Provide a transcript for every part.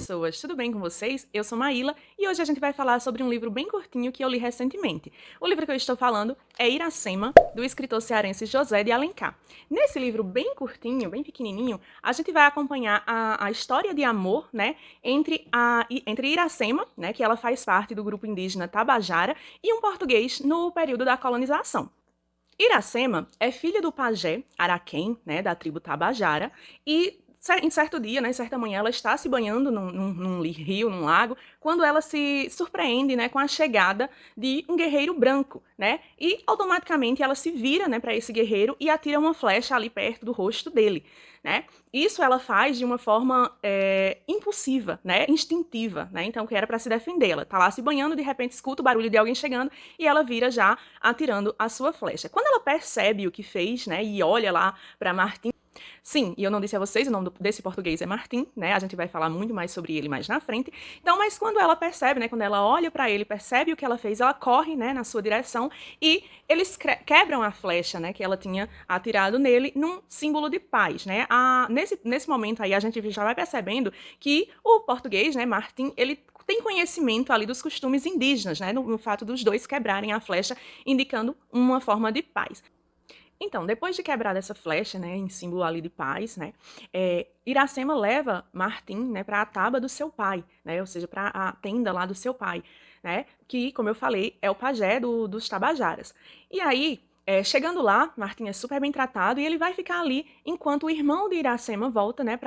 pessoas, tudo bem com vocês? Eu sou Maíla e hoje a gente vai falar sobre um livro bem curtinho que eu li recentemente. O livro que eu estou falando é Iracema, do escritor cearense José de Alencar. Nesse livro bem curtinho, bem pequenininho, a gente vai acompanhar a história de amor, né, entre Iracema, né, que ela faz parte do grupo indígena Tabajara, e um português no período da colonização. Iracema é filha do pajé Araquém, né, da tribo Tabajara, e em certo dia, né, em certa manhã, ela está se banhando num rio, num lago, quando ela se surpreende, né, com a chegada de um guerreiro branco, né, e automaticamente ela se vira, né, para esse guerreiro e atira uma flecha ali perto do rosto dele, né. Isso ela faz de uma forma impulsiva, né, instintiva, né, então que era para se defender. Ela está lá se banhando, de repente escuta o barulho de alguém chegando e ela vira já atirando a sua flecha. Quando ela percebe o que fez, né, e olha lá para Martim. Sim, e eu não disse a vocês, o nome desse português é Martim, né? A gente vai falar muito mais sobre ele mais na frente. Então, mas quando ela percebe, né? Quando ela olha para ele, percebe o que ela fez, ela corre, né? Na sua direção e eles quebram a flecha, né? Que ela tinha atirado nele num símbolo de paz, né? Nesse momento aí a gente já vai percebendo que o português, né? Martim, ele tem conhecimento ali dos costumes indígenas, né? No fato dos dois quebrarem a flecha, indicando uma forma de paz. Então, depois de quebrar essa flecha, né, em símbolo ali de paz, né, Iracema leva Martim, né, para a taba do seu pai, né, ou seja, para a tenda lá do seu pai, né, que, como eu falei, é o pajé dos Tabajaras. E aí, chegando lá, Martim é super bem tratado e ele vai ficar ali enquanto o irmão de Iracema volta, né,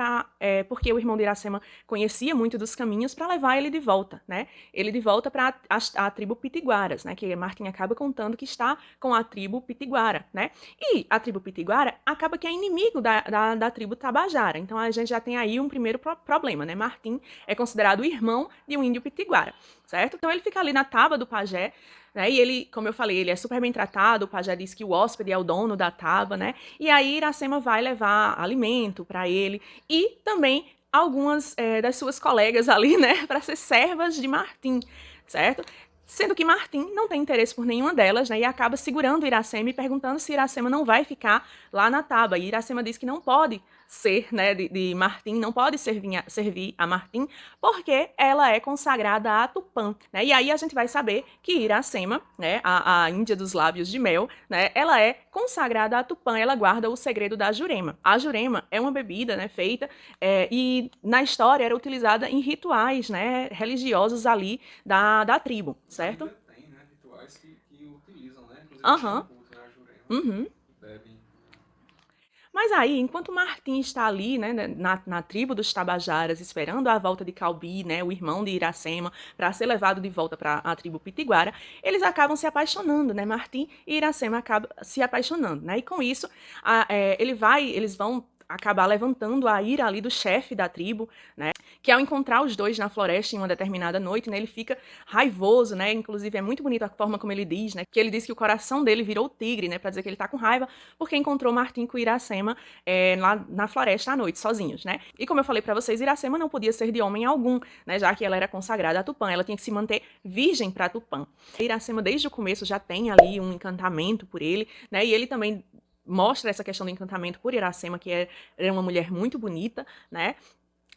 porque o irmão de Iracema conhecia muito dos caminhos para levar ele de volta, né, ele de volta para a tribo Pitiguaras, né, que Martim acaba contando que está com a tribo Pitiguara, né, e a tribo Pitiguara acaba que é inimigo da tribo Tabajara, então a gente já tem aí um primeiro problema, né, Martim é considerado o irmão de um índio Pitiguara, certo? Então ele fica ali na taba do pajé, né? E ele, como eu falei, ele é super bem tratado, o pajé diz que o hóspede é o dono da taba, né? E aí Iracema vai levar alimento para ele e também algumas das suas colegas ali, né, para ser servas de Martim, certo? Sendo que Martim não tem interesse por nenhuma delas, né, e acaba segurando Iracema e perguntando se Iracema não vai ficar lá na taba. E Iracema diz que não pode ser, né, de Martim, não pode servir a Martim, porque ela é consagrada a Tupã, né, e aí a gente vai saber que Iracema, né, a Índia dos lábios de mel, né, ela é consagrada a Tupã, ela guarda o segredo da jurema. A jurema é uma bebida, né, feita e na história era utilizada em rituais, né, religiosos ali da tribo, certo? Ainda tem, né, rituais que utilizam, né? Inclusive Aham. Xangô, né, a Jurema, Uhum. que bebem. Mas aí, enquanto Martim está ali, né, na tribo dos Tabajaras, esperando a volta de Calbi, né, o irmão de Iracema, para ser levado de volta para a tribo Pitiguara, eles acabam se apaixonando, né? Martim e Iracema acabam se apaixonando, né? E com isso, eles vão acabar levantando a ira ali do chefe da tribo, né? Que ao encontrar os dois na floresta em uma determinada noite, né, ele fica raivoso, né? Inclusive é muito bonita a forma como ele diz, né? Que ele diz que o coração dele virou tigre, né? Para dizer que ele tá com raiva porque encontrou Martim com Iracema lá na floresta à noite, sozinhos, né? E como eu falei para vocês, Iracema não podia ser de homem algum, né? Já que ela era consagrada a Tupã, ela tinha que se manter virgem para Tupã. Iracema desde o começo já tem ali um encantamento por ele, né? E ele também mostra essa questão do encantamento por Iracema, que era uma mulher muito bonita, né?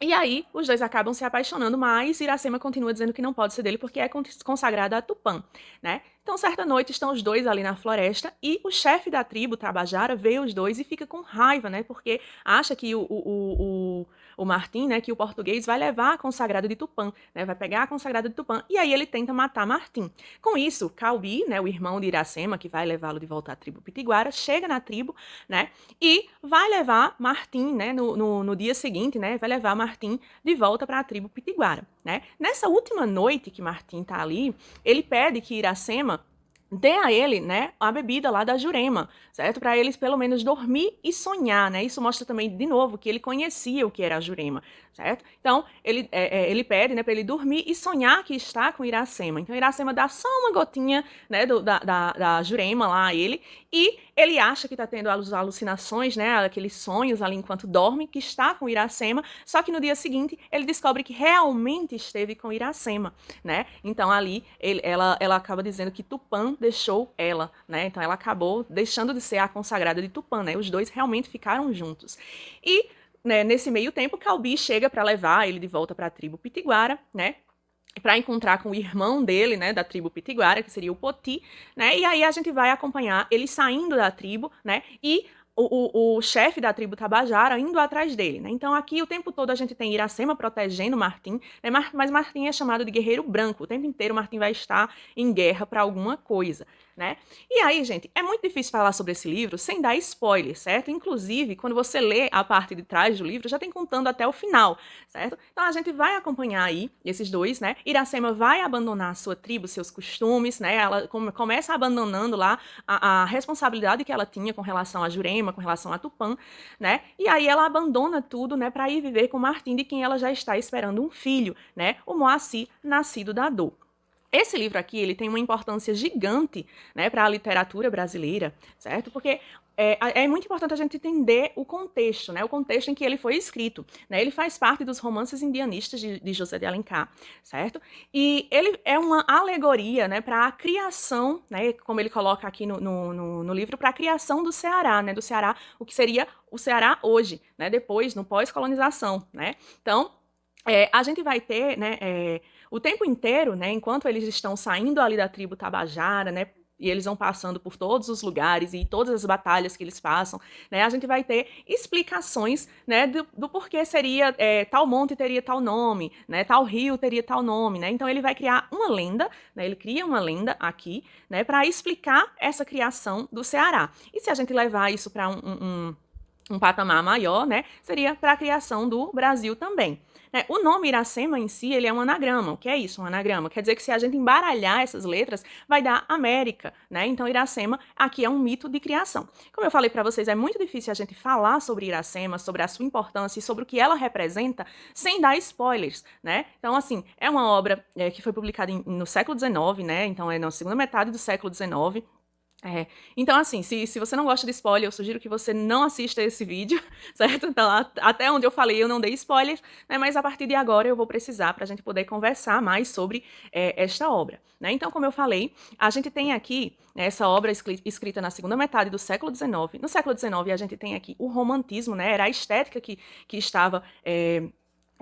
E aí, os dois acabam se apaixonando, mas Iracema continua dizendo que não pode ser dele porque é consagrada a Tupã, né? Então, certa noite, estão os dois ali na floresta e o chefe da tribo, Tabajara, vê os dois e fica com raiva, né? Porque acha que o Martim, né, que o português vai levar a consagrada de Tupã, né? Vai pegar a consagrada de Tupã e aí ele tenta matar Martim. Com isso, Calbi, né, o irmão de Iracema, que vai levá-lo de volta à tribo Pitiguara, chega na tribo, né? E vai levar Martim, né, no dia seguinte, né? Vai levar Martim de volta para a tribo Pitiguara, né? Nessa última noite que Martim tá ali, ele pede que Iracema dê a ele, né, a bebida lá da Jurema, certo? Para eles pelo menos dormir e sonhar, né? Isso mostra também, de novo, que ele conhecia o que era a Jurema, certo? Então, ele pede, né, para ele dormir e sonhar que está com Iracema. Então, Iracema dá só uma gotinha, né, da Jurema lá a ele, e ele acha que está tendo as alucinações, né, aqueles sonhos ali enquanto dorme, que está com Iracema, só que no dia seguinte ele descobre que realmente esteve com Iracema, né? Então, ali, ela acaba dizendo que Tupã deixou ela, né? Então ela acabou deixando de ser a consagrada de Tupã, né? Os dois realmente ficaram juntos. E né, nesse meio tempo, Calbi chega para levar ele de volta para a tribo Pitiguara, né? Para encontrar com o irmão dele, né, da tribo Pitiguara, que seria o Poti, né? E aí a gente vai acompanhar ele saindo da tribo, né? E o chefe da tribo Tabajara indo atrás dele, né? Então aqui o tempo todo a gente tem Iracema protegendo Martim, né? Mas Martim é chamado de guerreiro branco. O tempo inteiro Martim vai estar em guerra para alguma coisa, né? E aí, gente, é muito difícil falar sobre esse livro sem dar spoiler, certo? Inclusive, quando você lê a parte de trás do livro, já tem contando até o final, certo? Então a gente vai acompanhar aí esses dois, né? Iracema vai abandonar a sua tribo, seus costumes, né? Ela começa abandonando lá a responsabilidade que ela tinha com relação a Jurema, com relação a Tupã, né? E aí ela abandona tudo, né, para ir viver com Martim, de quem ela já está esperando um filho, né? O Moacir, nascido da dor. Esse livro aqui, ele tem uma importância gigante, né, para a literatura brasileira, certo? Porque é muito importante a gente entender o contexto, né? O contexto em que ele foi escrito, né? Ele faz parte dos romances indianistas de José de Alencar, certo? E ele é uma alegoria, né, para a criação, né, como ele coloca aqui no livro, para a criação do Ceará, né? Do Ceará, o que seria o Ceará hoje, né? Depois, no pós-colonização, né? Então, a gente vai ter, né, o tempo inteiro, né, enquanto eles estão saindo ali da tribo Tabajara, né, e eles vão passando por todos os lugares e todas as batalhas que eles passam, né, a gente vai ter explicações, né, do porquê seria tal monte teria tal nome, né, tal rio teria tal nome, né, então ele vai criar uma lenda, né, ele cria uma lenda aqui, né, para explicar essa criação do Ceará. E se a gente levar isso para um patamar maior, né, seria para a criação do Brasil também. O nome Iracema em si, ele é um anagrama. O que é isso, um anagrama? Quer dizer que se a gente embaralhar essas letras, vai dar América, né? Então Iracema aqui é um mito de criação. Como eu falei para vocês, é muito difícil a gente falar sobre Iracema, sobre a sua importância e sobre o que ela representa, sem dar spoilers, né? Então, assim, é uma obra que foi publicada no século XIX, né? Então é na segunda metade do século XIX. Então, assim, se você não gosta de spoiler, eu sugiro que você não assista esse vídeo, certo? Então, até onde eu falei, eu não dei spoiler, né? Mas a partir de agora eu vou precisar para a gente poder conversar mais sobre esta obra, né? Então, como eu falei, a gente tem aqui essa obra escrita na segunda metade do século XIX. No século XIX, a gente tem aqui o romantismo, né? Era a estética que estava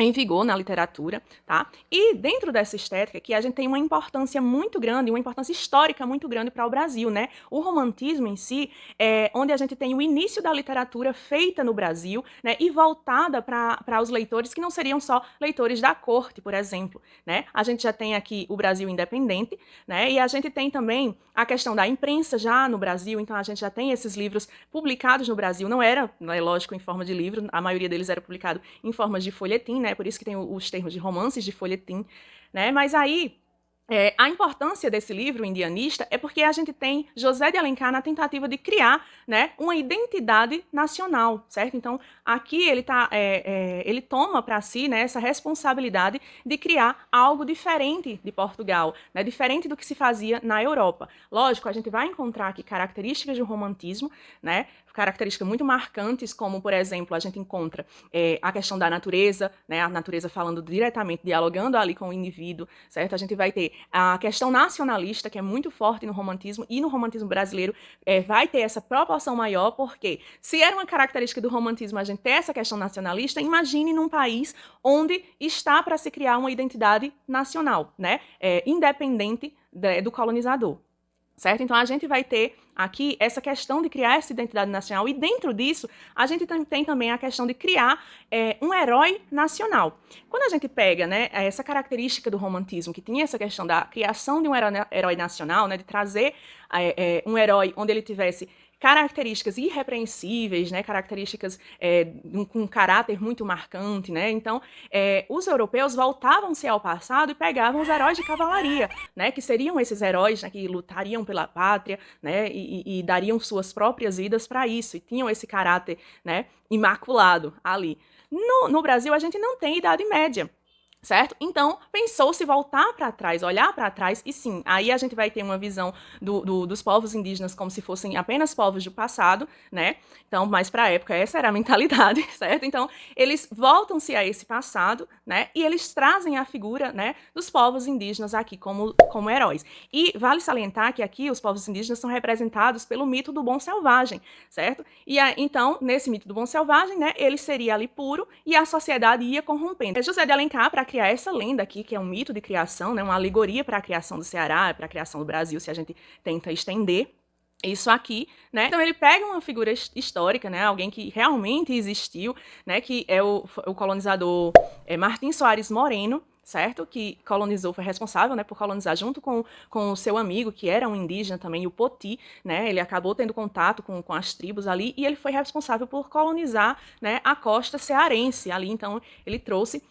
em vigor na literatura, tá? E dentro dessa estética que a gente tem uma importância muito grande, uma importância histórica muito grande para o Brasil, né? O romantismo em si é onde a gente tem o início da literatura feita no Brasil, né? E voltada para os leitores que não seriam só leitores da corte, por exemplo, né? A gente já tem aqui o Brasil independente, né? E a gente tem também a questão da imprensa já no Brasil, então a gente já tem esses livros publicados no Brasil, não era, é lógico, em forma de livro, a maioria deles era publicado em forma de folhetim, né? Por isso que tem os termos de romances de folhetim, né? Mas aí a importância desse livro indianista é porque a gente tem José de Alencar na tentativa de criar, né, uma identidade nacional, certo? Então, aqui ele toma para si, né, essa responsabilidade de criar algo diferente de Portugal, né, diferente do que se fazia na Europa. Lógico, a gente vai encontrar aqui características do romantismo, né, características muito marcantes, como, por exemplo, a gente encontra a questão da natureza, né, a natureza falando diretamente, dialogando ali com o indivíduo, certo? A gente vai ter a questão nacionalista, que é muito forte no romantismo, e no romantismo brasileiro vai ter essa proporção maior, porque se era uma característica do romantismo a gente ter essa questão nacionalista, imagine num país onde está para se criar uma identidade nacional, né, independente do colonizador. Certo? Então, a gente vai ter aqui essa questão de criar essa identidade nacional e dentro disso, a gente tem também a questão de criar um herói nacional. Quando a gente pega, né, essa característica do romantismo, que tinha essa questão da criação de um herói nacional, né, de trazer um herói onde ele tivesse características irrepreensíveis, né, características com um caráter muito marcante, né? Então, os europeus voltavam-se ao passado e pegavam os heróis de cavalaria, né, que seriam esses heróis, né, que lutariam pela pátria, né, e dariam suas próprias vidas para isso, e tinham esse caráter, né, imaculado ali. No Brasil, a gente não tem Idade Média. certo? Então, pensou-se voltar para trás, olhar para trás, e sim, aí a gente vai ter uma visão dos povos indígenas como se fossem apenas povos do passado, né? Então, mas para a época essa era a mentalidade, certo? Então, eles voltam-se a esse passado, né? E eles trazem a figura, né, dos povos indígenas aqui como heróis. E vale salientar que aqui os povos indígenas são representados pelo mito do bom selvagem, certo? E então, nesse mito do bom selvagem, né, ele seria ali puro e a sociedade ia corrompendo. José de Alencar, para criar essa lenda aqui, que é um mito de criação, né, uma alegoria para a criação do Ceará, para a criação do Brasil, se a gente tenta estender isso aqui, né? Então ele pega uma figura histórica, né? Alguém que realmente existiu, né? Que é o colonizador Martim Soares Moreno, certo? Que colonizou, foi responsável, né, por colonizar junto com o seu amigo, que era um indígena também, o Poti, né? Ele acabou tendo contato com as tribos ali e ele foi responsável por colonizar, né, a costa cearense ali. Então ele trouxe,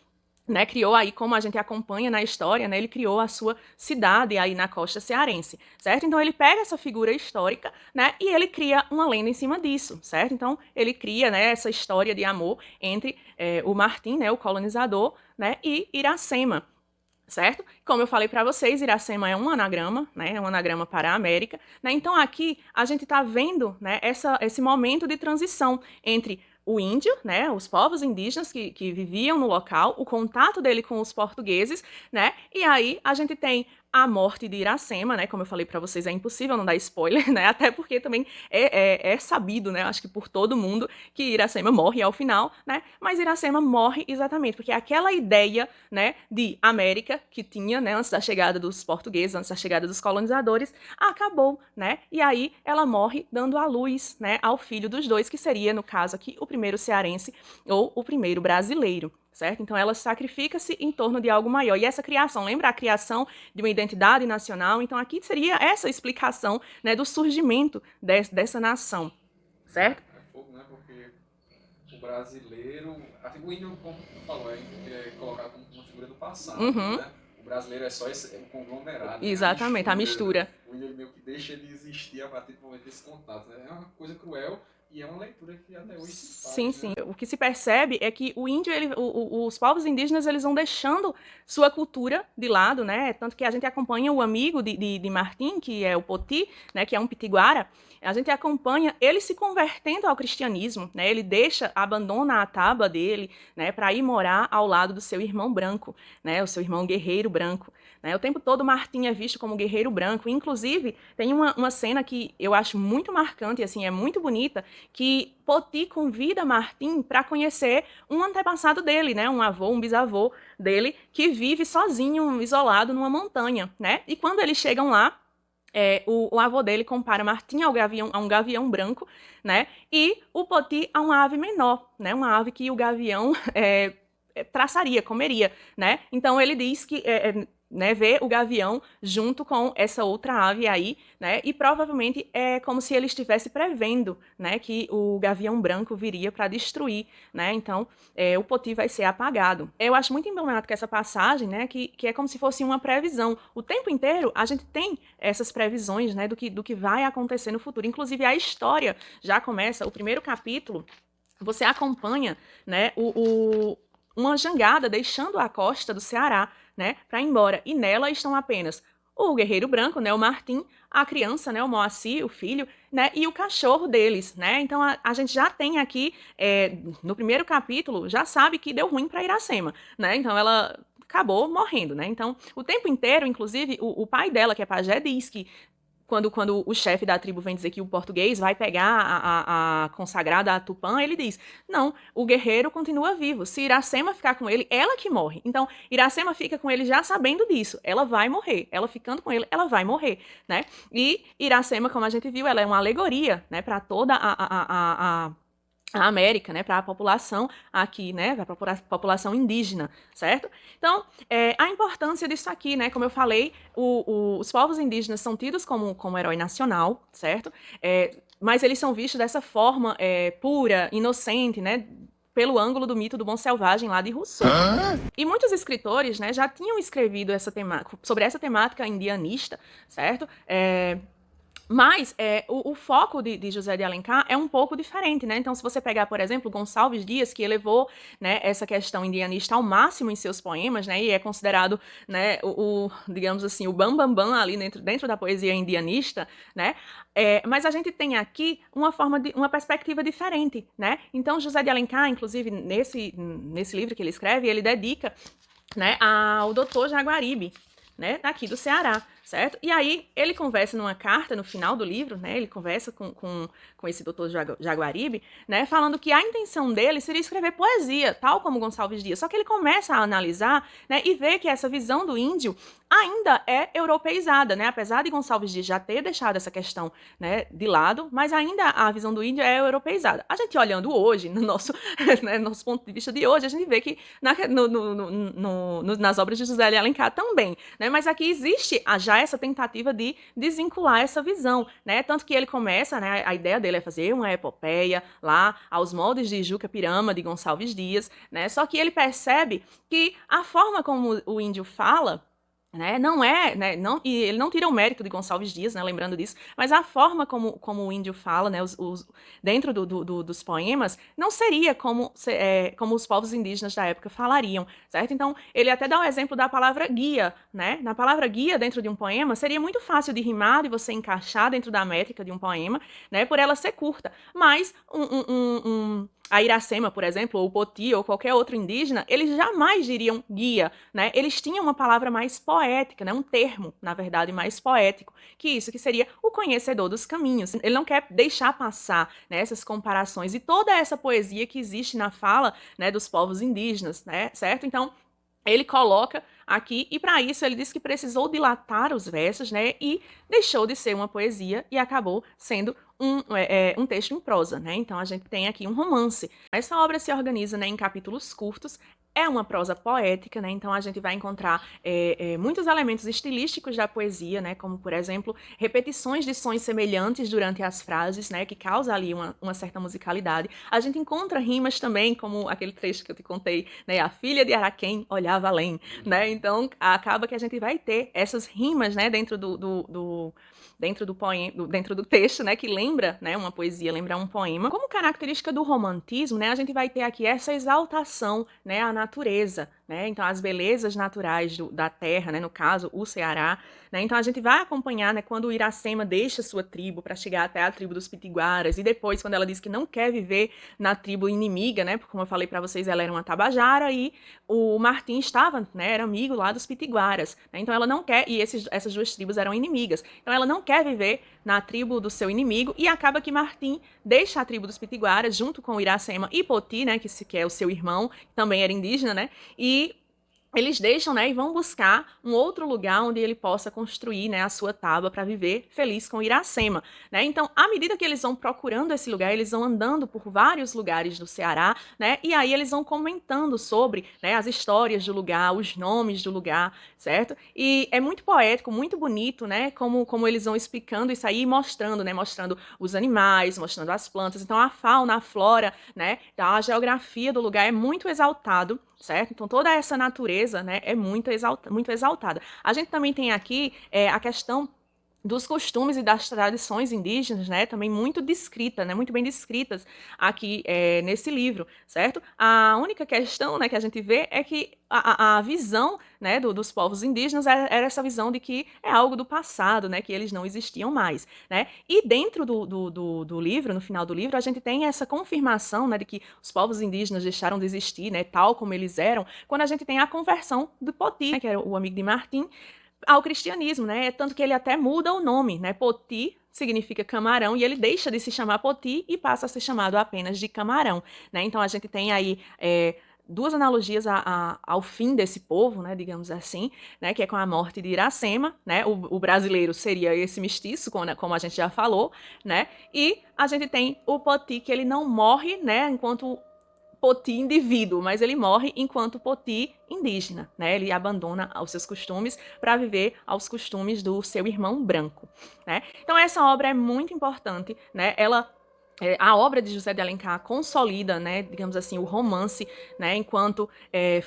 né, criou aí, como a gente acompanha na história, né, ele criou a sua cidade aí na costa cearense, certo? Então ele pega essa figura histórica, né, e ele cria uma lenda em cima disso, certo? Então ele cria, né, essa história de amor entre o Martim, né, o colonizador, né, e Iracema, certo? Como eu falei para vocês, Iracema é um anagrama, né? É um anagrama para a América, né? Então aqui a gente está vendo, né, esse momento de transição entre o índio, né, os povos indígenas que viviam no local, o contato dele com os portugueses, né? E aí a gente tem a morte de Iracema, né? Como eu falei para vocês, é impossível não dar spoiler, né? Até porque também é sabido, né? Acho que por todo mundo que Iracema morre ao final, né? Mas Iracema morre exatamente porque aquela ideia, né, de América que tinha, né, antes da chegada dos portugueses, antes da chegada dos colonizadores, acabou, né? E aí ela morre dando à luz, né, ao filho dos dois, que seria, no caso aqui, o primeiro cearense ou o primeiro brasileiro. Certo? Então ela sacrifica-se em torno de algo maior. E essa criação, lembra a criação de uma identidade nacional? Então aqui seria essa explicação, né, do surgimento dessa nação, certo? É fogo, né? Porque o brasileiro, assim, o índio, como tu falou, é colocado como uma figura do passado, Uhum. né? O brasileiro é só esse, é um conglomerado, né? Exatamente, a mistura. O índio meio que deixa de existir a partir do momento desse contato, né? É uma coisa cruel e é uma leitura que até hoje se Sim, faz, sim. né? O que se percebe é que o índio, os povos indígenas, eles vão deixando sua cultura de lado, né? Tanto que a gente acompanha o amigo de Martim, que é o Poti, né? Que é um pitiguara. A gente acompanha ele se convertendo ao cristianismo, né? Ele abandona a taba dele, né? Para ir morar ao lado do seu irmão branco, né? O seu irmão guerreiro branco. Né? O tempo todo Martim é visto como guerreiro branco. Inclusive, tem uma cena que eu acho muito marcante, assim, é muito bonita, que Poti convida Martim para conhecer um antepassado dele, né? Um avô, um bisavô dele, que vive sozinho, isolado numa montanha, né? E quando eles chegam lá, o avô dele compara Martim a um gavião branco, né? E o Poti a uma ave menor, né? Uma ave que o gavião traçaria, comeria, né? Então ele diz que né, vê o gavião junto com essa outra ave aí, né? E provavelmente é como se ele estivesse prevendo, né, que o gavião branco viria para destruir, né? Então o Poti vai ser apagado. Eu acho muito emblemática essa passagem, né? Que é como se fosse uma previsão. O tempo inteiro a gente tem essas previsões, né, do que vai acontecer no futuro. Inclusive a história já começa, o primeiro capítulo, você acompanha, né, uma jangada deixando a costa do Ceará, né, para ir embora. E nela estão apenas o guerreiro branco, né, o Martim, a criança, né, o Moacir, o filho, né, e o cachorro deles, né. Então a gente já tem aqui no primeiro capítulo já sabe que deu ruim para Iracema, né. Então ela acabou morrendo, né. Então o tempo inteiro, inclusive o pai dela, que é pajé, diz que quando o chefe da tribo vem dizer que o português vai pegar a consagrada, a Tupã, ele diz, não, o guerreiro continua vivo. Se Iracema ficar com ele, ela que morre. Então, Iracema fica com ele já sabendo disso. Ela vai morrer. Ela ficando com ele, ela vai morrer, né? E Iracema, como a gente viu, ela é uma alegoria, né, para toda a América, né, para a população aqui, né, para a população indígena, certo? Então, a importância disso aqui, né, como eu falei, os povos indígenas são tidos como herói nacional, certo? Mas eles são vistos dessa forma pura, inocente, né, pelo ângulo do mito do bom selvagem lá de Rousseau. E muitos escritores, né, já tinham escrevido sobre essa temática indianista, certo? Mas o foco de José de Alencar é um pouco diferente, né? Então, se você pegar, por exemplo, Gonçalves Dias, que elevou, né, essa questão indianista ao máximo em seus poemas, né, e é considerado, né, digamos assim, o bambambam ali dentro da poesia indianista, né? Mas a gente tem aqui uma perspectiva diferente, né? Então, José de Alencar, inclusive, nesse livro que ele escreve, ele dedica, né, ao doutor Jaguaribe, né, daqui do Ceará, certo? E aí ele conversa numa carta no final do livro, né, ele conversa com esse doutor Jaguaribe, né, falando que a intenção dele seria escrever poesia, tal como Gonçalves Dias, só que ele começa a analisar, né, e vê que essa visão do índio ainda é europeizada, né, apesar de Gonçalves Dias já ter deixado essa questão, né, de lado, mas ainda a visão do índio é europeizada. A gente olhando hoje, no nosso, né, nosso ponto de vista de hoje, a gente vê que nas obras de José de Alencar também, né, mas aqui existe já essa tentativa de desvincular essa visão, né? Tanto que ele começa, né? A ideia dele é fazer uma epopeia lá aos moldes de Juca Pirama, de Gonçalves Dias, né? Só que ele percebe que a forma como o índio fala, né, não é, né, não, e ele não tira o mérito de Gonçalves Dias, né, lembrando disso, mas a forma como o índio fala, né, dentro dos poemas, não seria como os povos indígenas da época falariam, certo? Então, ele até dá o exemplo da palavra guia, né? Na palavra guia, dentro de um poema, seria muito fácil de rimar, de você encaixar dentro da métrica de um poema, né, por ela ser curta, mas a Iracema, por exemplo, ou o Poti, ou qualquer outro indígena, eles jamais diriam guia, né? Eles tinham uma palavra mais poética, né? Um termo, na verdade, mais poético, que seria o conhecedor dos caminhos. Ele não quer deixar passar, né, essas comparações e toda essa poesia que existe na fala, né, dos povos indígenas, né? Certo? Então, ele coloca aqui, e para isso ele disse que precisou dilatar os versos, né, e deixou de ser uma poesia e acabou sendo um texto em prosa, né? Então a gente tem aqui um romance. Essa obra se organiza, né, em capítulos curtos. É uma prosa poética, né? Então a gente vai encontrar muitos elementos estilísticos da poesia, né? Como, por exemplo, repetições de sons semelhantes durante as frases, né? Que causa ali uma certa musicalidade. A gente encontra rimas também, como aquele trecho que eu te contei, né? A filha de Araquém olhava além, né? Então acaba que a gente vai ter essas rimas, né? Dentro do poema, dentro do texto, né, que lembra, né, uma poesia, lembra um poema. Como característica do romantismo, né, a gente vai ter aqui essa exaltação, né, à natureza, né, então as belezas naturais da terra, né, no caso, o Ceará, né, então a gente vai acompanhar, né, quando o Iracema deixa sua tribo para chegar até a tribo dos Pitiguaras, e depois quando ela diz que não quer viver na tribo inimiga, né, porque como eu falei para vocês, ela era uma tabajara e o Martim estava, né, era amigo lá dos Pitiguaras, né, então ela não quer, e essas duas tribos eram inimigas, então ela não quer viver na tribo do seu inimigo e acaba que Martim deixa a tribo dos Pitiguaras junto com Iracema e Poti, né, que é o seu irmão, que também era indígena, né, e eles deixam, né, e vão buscar um outro lugar onde ele possa construir, né, a sua tábua para viver feliz com Iracema, né? Então, à medida que eles vão procurando esse lugar, eles vão andando por vários lugares do Ceará, né? E aí eles vão comentando sobre, né, as histórias do lugar, os nomes do lugar, certo? E é muito poético, muito bonito, né? Como eles vão explicando isso aí, mostrando, né? Mostrando os animais, mostrando as plantas. Então, a fauna, a flora, né? Então, a geografia do lugar é muito exaltado, certo? Então, toda essa natureza, né, é muito exaltada. A gente também tem aqui a questão dos costumes e das tradições indígenas, né, também muito descrita, né, muito bem descritas aqui nesse livro, certo? A única questão, né, que a gente vê é que a visão, né, dos povos indígenas era essa visão de que é algo do passado, né, que eles não existiam mais, né? E dentro do livro, no final do livro, a gente tem essa confirmação, né, de que os povos indígenas deixaram de existir, né, tal como eles eram, quando a gente tem a conversão do Poti, né, que era o amigo de Martim, ao cristianismo, né? Tanto que ele até muda o nome, né? Poti significa camarão e ele deixa de se chamar Poti e passa a ser chamado apenas de camarão, né? Então a gente tem aí duas analogias ao fim desse povo, né, digamos assim, né, que é com a morte de Iracema, né, o brasileiro seria esse mestiço, como a gente já falou, né, e a gente tem o Poti, que ele não morre, né, enquanto Poti indivíduo, mas ele morre enquanto Poti indígena, né? Ele abandona os seus costumes para viver aos costumes do seu irmão branco, né? Então essa obra é muito importante, né? Ela A obra de José de Alencar consolida, né, digamos assim, o romance, né, enquanto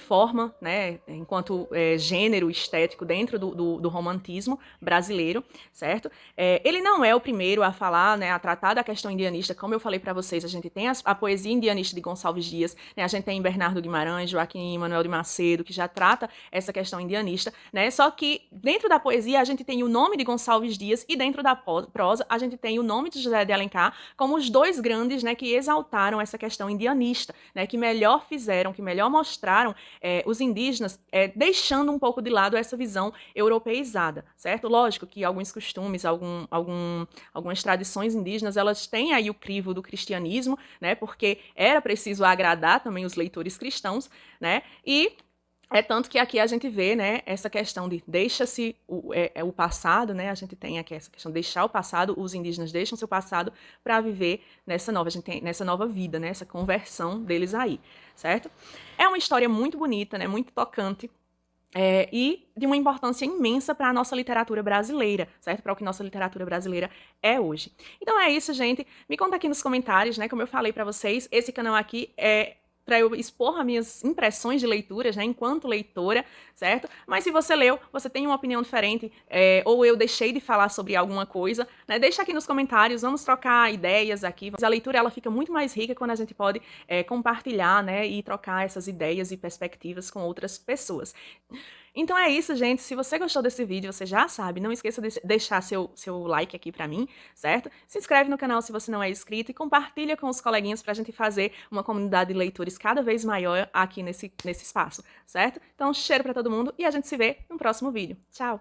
forma, né, enquanto gênero estético dentro do romantismo brasileiro, certo? Ele não é o primeiro a falar, né, a tratar da questão indianista, como eu falei para vocês, a gente tem a poesia indianista de Gonçalves Dias, né, a gente tem Bernardo Guimarães, Joaquim Manuel de Macedo, que já trata essa questão indianista, né, só que dentro da poesia a gente tem o nome de Gonçalves Dias e dentro da prosa a gente tem o nome de José de Alencar como os dois grandes, né, que exaltaram essa questão indianista, né, que melhor fizeram, que melhor mostraram os indígenas, deixando um pouco de lado essa visão europeizada, certo? Lógico que alguns costumes, algumas tradições indígenas, elas têm aí o crivo do cristianismo, né, porque era preciso agradar também os leitores cristãos, né, e tanto que aqui a gente vê, né, essa questão de deixa-se o passado, né, a gente tem aqui essa questão de deixar o passado, os indígenas deixam seu passado para viver nessa nova, a gente tem nessa nova vida, né, essa conversão deles aí, certo? É uma história muito bonita, né, muito tocante, e de uma importância imensa para a nossa literatura brasileira, certo? Para o que nossa literatura brasileira é hoje. Então é isso, gente. Me conta aqui nos comentários, né, como eu falei para vocês, esse canal aqui é para eu expor as minhas impressões de leituras, né, enquanto leitora, certo? Mas se você leu, você tem uma opinião diferente, ou eu deixei de falar sobre alguma coisa, né, deixa aqui nos comentários, vamos trocar ideias aqui. A leitura, ela fica muito mais rica quando a gente pode compartilhar, né, e trocar essas ideias e perspectivas com outras pessoas. Então é isso, gente. Se você gostou desse vídeo, você já sabe, não esqueça de deixar seu like aqui pra mim, certo? Se inscreve no canal se você não é inscrito e compartilha com os coleguinhas pra gente fazer uma comunidade de leitores cada vez maior aqui nesse espaço, certo? Então, cheiro pra todo mundo e a gente se vê no próximo vídeo. Tchau!